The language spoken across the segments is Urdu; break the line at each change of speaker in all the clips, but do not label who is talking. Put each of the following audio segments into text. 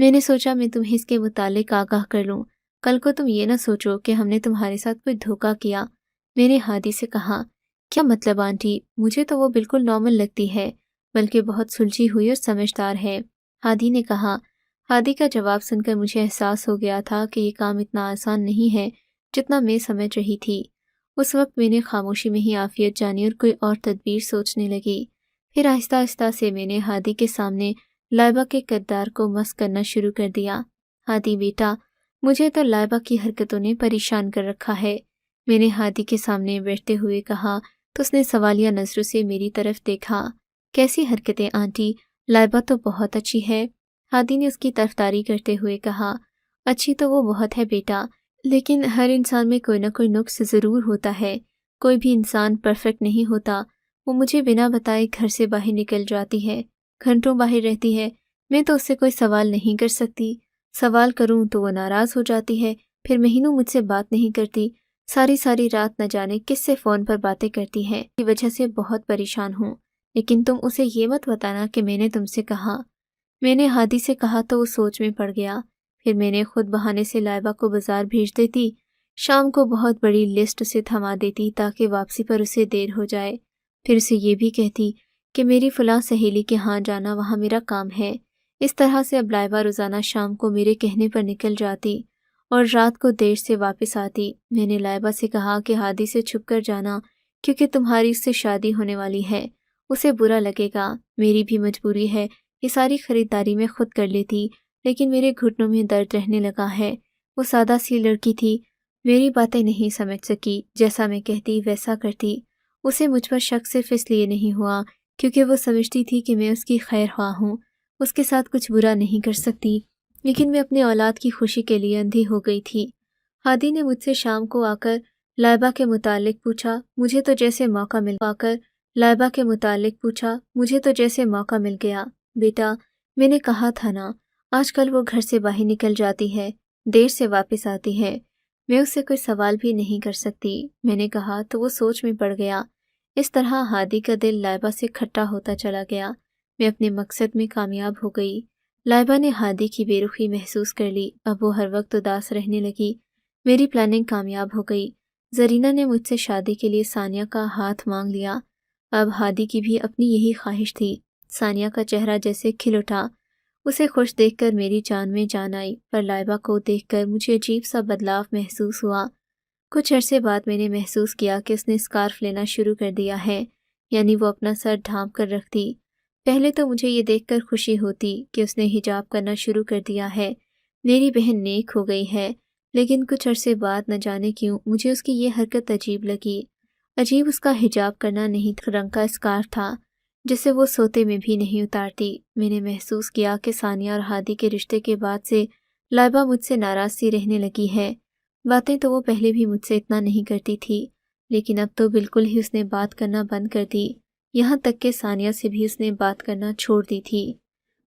میں نے سوچا میں تمہیں اس کے متعلق آگاہ کر لوں، کل کو تم یہ نہ سوچو کہ ہم نے تمہارے ساتھ کوئی دھوکہ کیا۔ میں نے ہادی سے کہا، کیا مطلب آنٹی؟ مجھے تو وہ بالکل نارمل لگتی ہے، بلکہ بہت سلجھی ہوئی اور سمجھدار ہے۔ ہادی نے کہا۔ ہادی کا جواب سن کر مجھے احساس ہو گیا تھا کہ یہ کام اتنا آسان نہیں ہے جتنا میں سمجھ رہی تھی۔ اس وقت میں نے خاموشی میں ہی عافیت جانی اور کوئی اور تدبیر سوچنے لگی۔ پھر آہستہ آہستہ سے میں نے ہادی کے سامنے لائبہ کے کردار کو مسخ کرنا شروع کر دیا۔ ہادی بیٹا، مجھے تو لائبہ کی حرکتوں نے پریشان کر رکھا ہے، میں نے ہادی کے سامنے بیٹھتے ہوئے کہا تو اس نے سوالیہ نظروں سے میری طرف دیکھا۔ کیسی حرکتیں آنٹی؟ لائبہ تو بہت اچھی ہے۔ ہادی نے اس کی طرفداری کرتے ہوئے کہا، اچھی تو وہ بہت ہے بیٹا، لیکن ہر انسان میں کوئی نہ کوئی نقص ضرور ہوتا ہے، کوئی بھی انسان پرفیکٹ نہیں ہوتا۔ وہ مجھے بنا بتائے گھر سے باہر نکل جاتی ہے، گھنٹوں باہر رہتی ہے، میں تو اس سے کوئی سوال نہیں کر سکتی، سوال کروں تو وہ ناراض ہو جاتی ہے، پھر مہینوں مجھ سے بات نہیں کرتی، ساری رات نہ جانے کس سے فون پر باتیں کرتی ہے، کی وجہ سے بہت پریشان ہوں۔ لیکن تم اسے یہ مت بتانا کہ میں نے تم سے کہا۔ میں نے ہادی سے کہا تو وہ سوچ میں پڑ گیا۔ پھر میں نے خود بہانے سے لائبہ کو بازار بھیج دیتی، شام کو بہت بڑی لسٹ اسے تھما دیتی تاکہ واپسی پر اسے دیر ہو جائے، پھر اسے یہ بھی کہتی کہ میری فلاں سہیلی کے ہاں جانا وہاں میرا کام ہے۔ اس طرح سے اب لائبہ روزانہ شام کو میرے کہنے پر نکل جاتی اور رات کو دیر سے واپس آتی۔ میں نے لائبہ سے کہا کہ ہادی سے چھپ کر جانا، کیونکہ تمہاری اس سے شادی ہونے والی ہے، اسے برا لگے گا، میری بھی مجبوری ہے، یہ ساری خریداری میں خود کر لیتی، لیکن میرے گھٹنوں میں درد رہنے لگا ہے۔ وہ سادہ سی لڑکی تھی، میری باتیں نہیں سمجھ سکی، جیسا میں کہتی ویسا کرتی۔ اسے مجھ پر شک صرف اس لیے نہیں ہوا کیونکہ وہ سمجھتی تھی کہ میں اس کی خیر خواہ ہوں، اس کے ساتھ کچھ برا نہیں کر سکتی، لیکن میں اپنے اولاد کی خوشی کے لیے اندھی ہو گئی تھی۔ ہادی نے مجھ سے شام کو آ کر لائبہ کے متعلق پوچھا، مجھے تو جیسے موقع مل گیا۔ بیٹا، میں نے کہا تھا نا، آج کل وہ گھر سے باہر نکل جاتی ہے، دیر سے واپس آتی ہے، میں اس سے کوئی سوال بھی نہیں کر سکتی، میں نے کہا تو وہ سوچ میں پڑ گیا۔ اس طرح ہادی کا دل لائبہ سے کھٹا ہوتا چلا گیا۔ میں اپنے مقصد میں کامیاب ہو گئی۔ لائبہ نے ہادی کی بے رخی محسوس کر لی، اب وہ ہر وقت اداس رہنے لگی۔ میری پلاننگ کامیاب ہو گئی۔ زرینہ نے مجھ سے شادی کے لیے ثانیہ کا ہاتھ مانگ لیا۔ اب ہادی کی بھی اپنی یہی خواہش تھی۔ ثانیہ کا چہرہ جیسے کھل اٹھا، اسے خوش دیکھ کر میری جان میں جان آئی، پر لائبہ کو دیکھ کر مجھے عجیب سا بدلاؤ محسوس ہوا۔ کچھ عرصے بعد میں نے محسوس کیا کہ اس نے اسکارف لینا شروع کر دیا ہے، یعنی وہ اپنا سر ڈھانپ کر رکھتی۔ پہلے تو مجھے یہ دیکھ کر خوشی ہوتی کہ اس نے حجاب کرنا شروع کر دیا ہے، میری بہن نیک ہو گئی ہے، لیکن کچھ عرصے بعد نہ جانے کیوں مجھے اس کی یہ حرکت عجیب لگی۔ عجیب اس کا حجاب کرنا نہیں رنگ کا اسکارف تھا جسے وہ سوتے میں بھی نہیں اتارتی۔ میں نے محسوس کیا کہ ثانیہ اور ہادی کے رشتے کے بعد سے لائبہ مجھ سے ناراض سی رہنے لگی ہے۔ باتیں تو وہ پہلے بھی مجھ سے اتنا نہیں کرتی تھی، لیکن اب تو بالکل ہی اس نے بات کرنا بند کر دی، یہاں تک کہ ثانیہ سے بھی اس نے بات کرنا چھوڑ دی تھی۔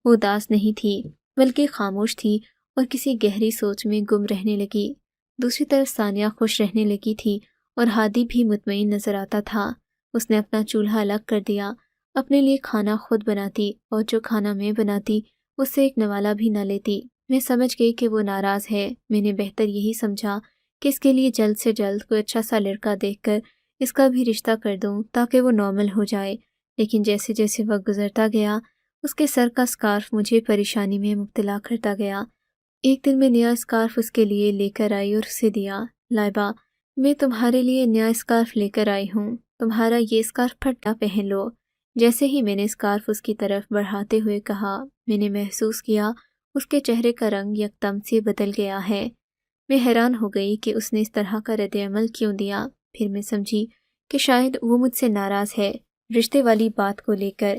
وہ اداس نہیں تھی، بلکہ خاموش تھی اور کسی گہری سوچ میں گم رہنے لگی۔ دوسری طرف ثانیہ خوش رہنے لگی تھی اور ہادی بھی مطمئن نظر آتا تھا۔ اس نے اپنا چولہا الگ کر دیا، اپنے لیے کھانا خود بناتی اور جو کھانا میں بناتی اس سے ایک نوالا بھی نہ لیتی۔ میں سمجھ گئی کہ وہ ناراض ہے۔ میں نے بہتر یہی سمجھا کہ اس کے لیے جلد سے جلد کوئی اچھا سا لڑکا دیکھ کر اس کا بھی رشتہ کر دوں تاکہ وہ نارمل ہو جائے، لیکن جیسے جیسے وقت گزرتا گیا اس کے سر کا اسکارف مجھے پریشانی میں مبتلا کرتا گیا۔ ایک دن میں نیا اسکارف اس کے لیے لے کر آئی اور اسے دیا۔ لائبہ، میں تمہارے لیے نیا اسکارف لے کر آئی ہوں، تمہارا یہ اسکارف پھٹا پہن لو۔ جیسے ہی میں نے اسکارف اس کی طرف بڑھاتے ہوئے کہا، میں نے محسوس کیا اس کے چہرے کا رنگ یکدم سے بدل گیا ہے۔ میں حیران ہو گئی کہ اس نے اس طرح کا رد عمل کیوں دیا۔ پھر میں سمجھی کہ شاید وہ مجھ سے ناراض ہے رشتے والی بات کو لے کر،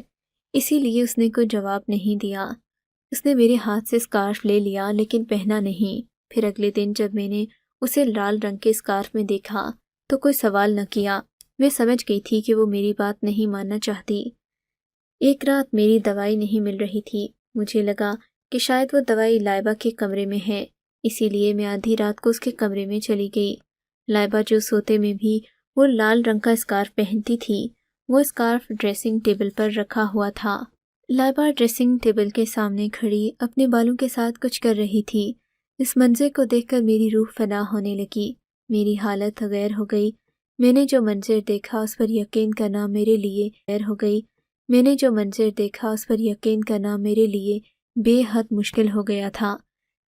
اسی لیے اس نے کوئی جواب نہیں دیا۔ اس نے میرے ہاتھ سے اسکارف لے لیا لیکن پہنا نہیں۔ پھر اگلے دن جب میں نے اسے لال رنگ کے اسکارف میں دیکھا تو کوئی سوال نہ کیا۔ میں سمجھ گئی تھی کہ وہ میری بات نہیں ماننا چاہتی۔ ایک رات میری دوائی نہیں مل رہی تھی، مجھے لگا کہ شاید وہ دوائی لائبہ کے کمرے میں ہے، اسی لیے میں آدھی رات کو اس کے کمرے میں چلی گئی۔ لائبہ جو سوتے میں بھی وہ لال رنگ کا اسکارف پہنتی تھی، وہ اسکارف ڈریسنگ ٹیبل پر رکھا ہوا تھا۔ لائبہ ڈریسنگ ٹیبل کے سامنے کھڑی اپنے بالوں کے ساتھ کچھ کر رہی تھی۔ اس منظر کو دیکھ کر میری روح فنا ہونے لگی، میری حالت غیر ہو گئی۔ میں نے جو منظر دیکھا اس پر یقین کرنا میرے لیے غیر ہو گئی۔ میں نے جو منظر دیکھا اس پر یقین کرنا میرے لیے بے حد مشکل ہو گیا تھا۔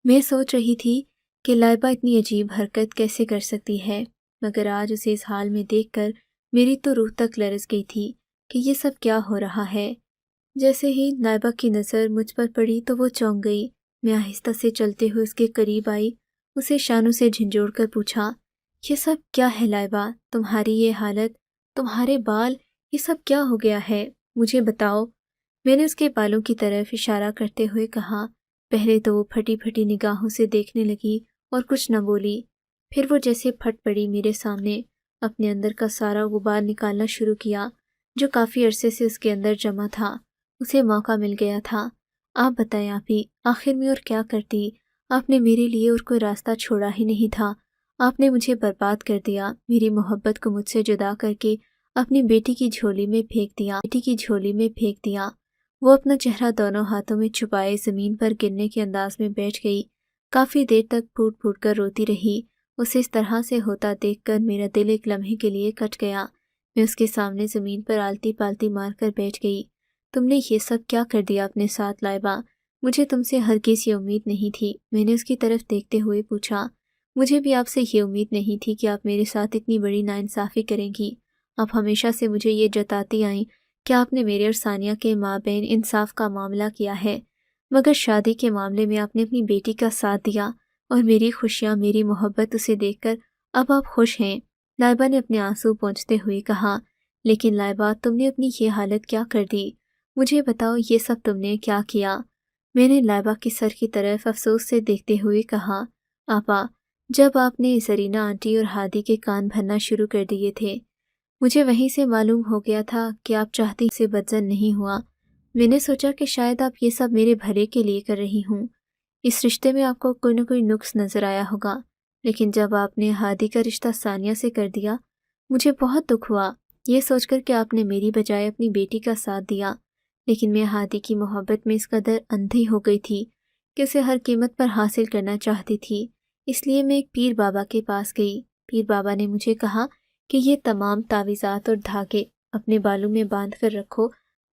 میں سوچ رہی تھی کہ لائبہ اتنی عجیب حرکت کیسے کر سکتی ہے، مگر آج اسے اس حال میں دیکھ کر میری تو روح تک لرز گئی تھی کہ یہ سب کیا ہو رہا ہے۔ جیسے ہی لائبہ کی نظر مجھ پر پڑی تو وہ چونک گئی۔ میں آہستہ سے چلتے ہوئے اس کے قریب آئی، اسے شانوں سے جھنجھوڑ کر پوچھا، یہ سب کیا ہے لائبہ؟ تمہاری یہ حالت، تمہارے بال، یہ سب کیا ہو گیا ہے؟ مجھے بتاؤ۔ میں نے اس کے بالوں کی طرف اشارہ کرتے ہوئے کہا۔ پہلے تو وہ پھٹی پھٹی نگاہوں سے دیکھنے لگی اور کچھ نہ بولی، پھر وہ جیسے پھٹ پڑی میرے سامنے، اپنے اندر کا سارا غبار نکالنا شروع کیا جو کافی عرصے سے اس کے اندر جمع تھا۔ اسے موقع مل گیا تھا۔ آپ بتائیں آپی، آخر میں اور کیا کرتی؟ آپ نے میرے لیے اور کوئی راستہ چھوڑا ہی نہیں تھا۔ آپ نے مجھے برباد کر دیا، میری محبت کو مجھ سے جدا کر کے اپنی بیٹی کی جھولی میں پھینک دیا۔ وہ اپنا چہرہ دونوں ہاتھوں میں چھپائے زمین پر گرنے کے انداز میں بیٹھ گئی، کافی دیر تک پھوٹ پھوٹ کر روتی رہی۔ اسے اس طرح سے ہوتا دیکھ کر میرا دل ایک لمحے کے لیے کٹ گیا۔ میں اس کے سامنے زمین پر آلتی پالتی مار کر بیٹھ گئی۔ تم نے یہ سب کیا کر دیا اپنے ساتھ لائبہ؟ مجھے تم سے ہرگز یہ امید نہیں تھی۔ میں نے اس کی طرف دیکھتے ہوئے پوچھا۔ مجھے بھی آپ سے یہ امید نہیں تھی کہ آپ میرے ساتھ اتنی بڑی ناانصافی کریں گی۔ آپ ہمیشہ سے مجھے یہ جتاتی آئیں کہ آپ نے میرے اور ثانیہ کے مابین انصاف کا معاملہ کیا ہے، مگر شادی کے معاملے میں آپ نے اپنی بیٹی کا ساتھ دیا اور میری خوشیاں، میری محبت اسے دیکھ کر اب آپ خوش ہیں۔ لائبہ نے اپنے آنسو پونچھتے ہوئے کہا۔ لیکن لائبہ، تم نے اپنی یہ حالت کیا کر دی؟ مجھے بتاؤ یہ سب تم نے کیا کیا؟ میں نے لائبہ کے سر کی طرف افسوس سے دیکھتے ہوئے کہا، آپا، جب آپ نے زرینہ آنٹی اور ہادی کے کان بھرنا شروع کر دیے تھے، مجھے وہیں سے معلوم ہو گیا تھا کہ آپ چاہتی سے بدزن نہیں ہوا۔ میں نے سوچا کہ شاید آپ یہ سب میرے بھلے کے لیے کر رہی ہوں، اس رشتے میں آپ کو کوئی نہ کوئی نقص نظر آیا ہوگا۔ لیکن جب آپ نے ہادی کا رشتہ ثانیہ سے کر دیا، مجھے بہت دکھ ہوا یہ سوچ کر کہ آپ نے میری بجائے اپنی بیٹی کا ساتھ دیا۔ لیکن میں ہادی کی محبت میں اس قدر اندھی ہو گئی تھی کہ اسے ہر قیمت پر حاصل کرنا چاہتی تھی، اس لیے میں ایک پیر بابا کے پاس گئی۔ پیر بابا نے مجھے کہا کہ یہ تمام تعویذات اور دھاگے اپنے بالوں میں باندھ کر رکھو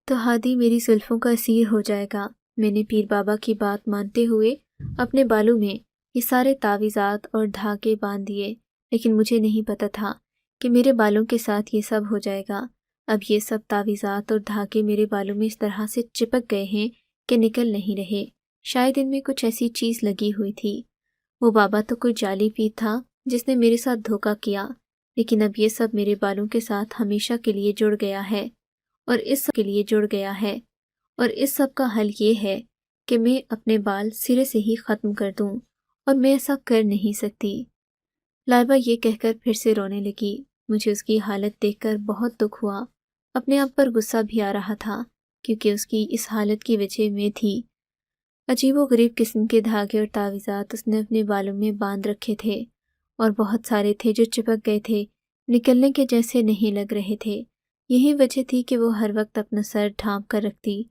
تو ہادی میری زلفوں کا اسیر ہو جائے گا۔ میں نے پیر بابا کی بات مانتے ہوئے اپنے بالوں میں یہ سارے تعویذات اور دھاگے باندھ دیے، لیکن مجھے نہیں پتہ تھا کہ میرے بالوں کے ساتھ یہ سب ہو جائے گا۔ اب یہ سب تعویذات اور دھاگے میرے بالوں میں اس طرح سے چپک گئے ہیں کہ نکل نہیں رہے۔ شاید ان میں کچھ ایسی چیز لگی ہوئی تھی۔ وہ بابا تو کوئی جعلی پیر تھا جس نے میرے ساتھ دھوکہ کیا، لیکن اب یہ سب میرے بالوں کے ساتھ ہمیشہ کے لیے جڑ گیا ہے، اور اس سب کا حل یہ ہے کہ میں اپنے بال سرے سے ہی ختم کر دوں، اور میں ایسا کر نہیں سکتی۔ لائبہ یہ کہہ کر پھر سے رونے لگی۔ مجھے اس کی حالت دیکھ کر بہت دکھ ہوا، اپنے آپ پر غصہ بھی آ رہا تھا کیونکہ اس کی اس حالت کی وجہ میں تھی۔ عجیب و غریب قسم کے دھاگے اور تعویذات اس نے اپنے بالوں میں باندھ رکھے تھے، اور بہت سارے تھے جو چپک گئے تھے، نکلنے کے جیسے نہیں لگ رہے تھے۔ یہی وجہ تھی کہ وہ ہر وقت اپنا سر ڈھانپ کر رکھتی۔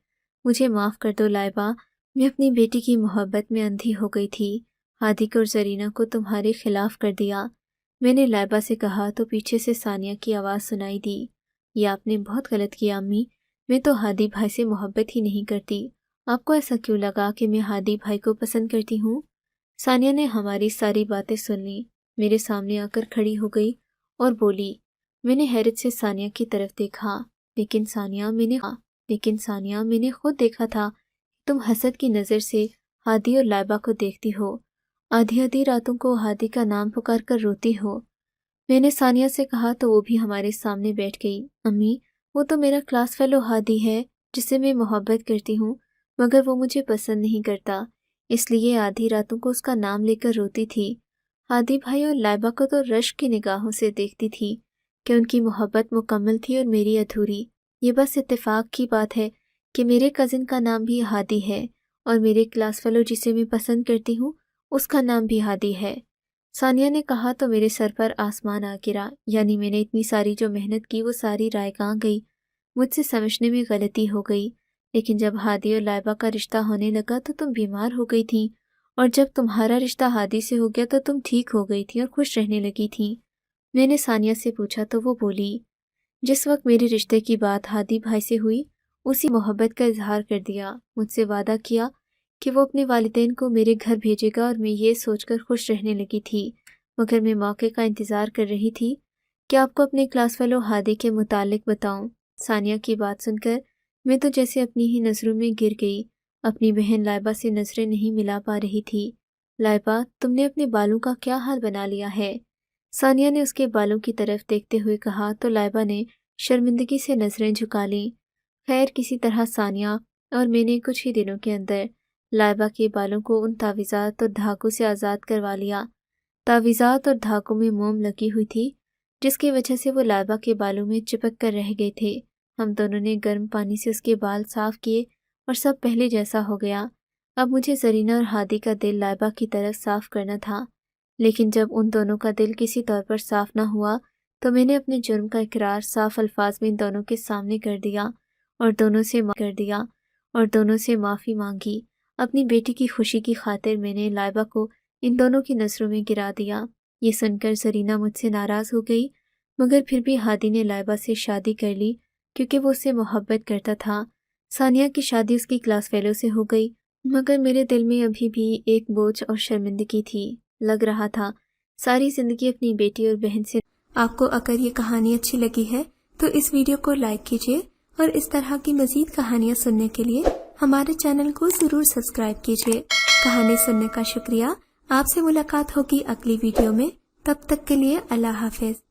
مجھے معاف کر دو لائبہ، میں اپنی بیٹی کی محبت میں اندھی ہو گئی تھی، ہادی کو اور زرینہ کو تمہارے خلاف کر دیا۔ میں نے لائبہ سے کہا تو پیچھے سے ثانیہ کی آواز سنائی دی، یہ آپ نے بہت غلط کیا امی، میں تو ہادی بھائی سے محبت ہی نہیں کرتی۔ آپ کو ایسا کیوں لگا کہ میں ہادی بھائی کو پسند کرتی ہوں؟ ثانیہ نے ہماری ساری باتیں سن لیں، میرے سامنے آ کر کھڑی ہو گئی اور بولی۔ میں نے حیرت سے ثانیہ کی طرف دیکھا، لیکن ثانیہ میں نے خود دیکھا تھا تم حسد کی نظر سے ہادی اور لائبہ کو دیکھتی ہو، آدھی آدھی راتوں کو ہادی کا نام پکار کر روتی ہو۔ میں نے ثانیہ سے کہا تو وہ بھی ہمارے سامنے بیٹھ گئی۔ امی، وہ تو میرا کلاس فیلو ہادی ہے جسے میں محبت کرتی ہوں، مگر وہ مجھے پسند نہیں کرتا، اس لیے آدھی راتوں کو اس کا نام لے کر روتی تھی۔ ہادی بھائی اور لائبہ کو تو رشک کی نگاہوں سے دیکھتی تھی کہ ان کی محبت مکمل تھی اور میری ادھوری۔ یہ بس اتفاق کی بات ہے کہ میرے کزن کا نام بھی ہادی ہے، اور میرے کلاس فیلو جسے میں پسند کرتی ہوں اس کا نام بھی ہادی ہے۔ ثانیہ نے کہا تو میرے سر پر آسمان آ گرا، یعنی میں نے اتنی ساری جو محنت کی وہ ساری رائے گاں گئی، مجھ سے سمجھنے میں غلطی ہو گئی۔ لیکن جب ہادی اور لائبہ کا رشتہ ہونے لگا تو تم بیمار ہو گئی تھیں، اور جب تمہارا رشتہ ہادی سے ہو گیا تو تم ٹھیک ہو گئی تھیں اور خوش رہنے لگی تھیں۔ میں نے ثانیہ سے پوچھا تو وہ بولی، جس وقت میرے رشتے کی بات ہادی بھائی سے ہوئی اسی محبت کا اظہار کر دیا، مجھ سے وعدہ کیا کہ وہ اپنے والدین کو میرے گھر بھیجے گا، اور میں یہ سوچ کر خوش رہنے لگی تھی، مگر میں موقع کا انتظار کر رہی تھی کہ آپ کو اپنے کلاس فیلو ہادی کے متعلق بتاؤں۔ ثانیہ کی بات سن کر میں تو جیسے اپنی ہی نظروں میں گر گئی، اپنی بہن لائبہ سے نظریں نہیں ملا پا رہی تھی۔ لائبہ، تم نے اپنے بالوں کا کیا حال بنا لیا ہے؟ ثانیہ نے اس کے بالوں کی طرف دیکھتے ہوئے کہا تو لائبہ نے شرمندگی سے نظریں جھکا لیں۔ خیر، کسی طرح ثانیہ اور میں نے کچھ ہی دنوں کے اندر لائبہ کے بالوں کو ان تعویذات اور دھاگوں سے آزاد کروا لیا۔ تعویذات اور دھاگوں میں موم لگی ہوئی تھی، جس کی وجہ سے وہ لائبہ کے بالوں میں چپک کر رہ گئے تھے۔ ہم دونوں نے گرم پانی سے اس کے بال صاف کیے اور سب پہلے جیسا ہو گیا۔ اب مجھے زرینہ اور ہادی کا دل لائبہ کی طرف صاف کرنا تھا، لیکن جب ان دونوں کا دل کسی طور پر صاف نہ ہوا تو میں نے اپنے جرم کا اقرار صاف الفاظ میں ان دونوں کے سامنے کر دیا اور دونوں سے معافی مانگی۔ اپنی بیٹی کی خوشی کی خاطر میں نے لائبہ کو ان دونوں کی نظروں میں گرا دیا۔ یہ سن کر زرینہ مجھ سے ناراض ہو گئی، مگر پھر بھی ہادی نے لائبہ سے شادی کر لی کیونکہ وہ اس سے محبت کرتا تھا۔ ثانیہ کی شادی اس کی کلاس فیلو سے ہو گئی، مگر میرے دل میں ابھی بھی ایک بوجھ اور شرمندگی تھی۔ لگ رہا تھا ساری زندگی اپنی بیٹی اور بہن سے۔ آپ کو اگر یہ کہانی اچھی لگی ہے تو اس ویڈیو کو لائک کیجیے، اور اس طرح کی مزید کہانیاں سننے کے لیے ہمارے چینل کو ضرور سبسکرائب کیجیے۔ کہانی سننے کا شکریہ۔ آپ سے ملاقات ہوگی اگلی ویڈیو میں، تب تک کے لیے اللہ حافظ۔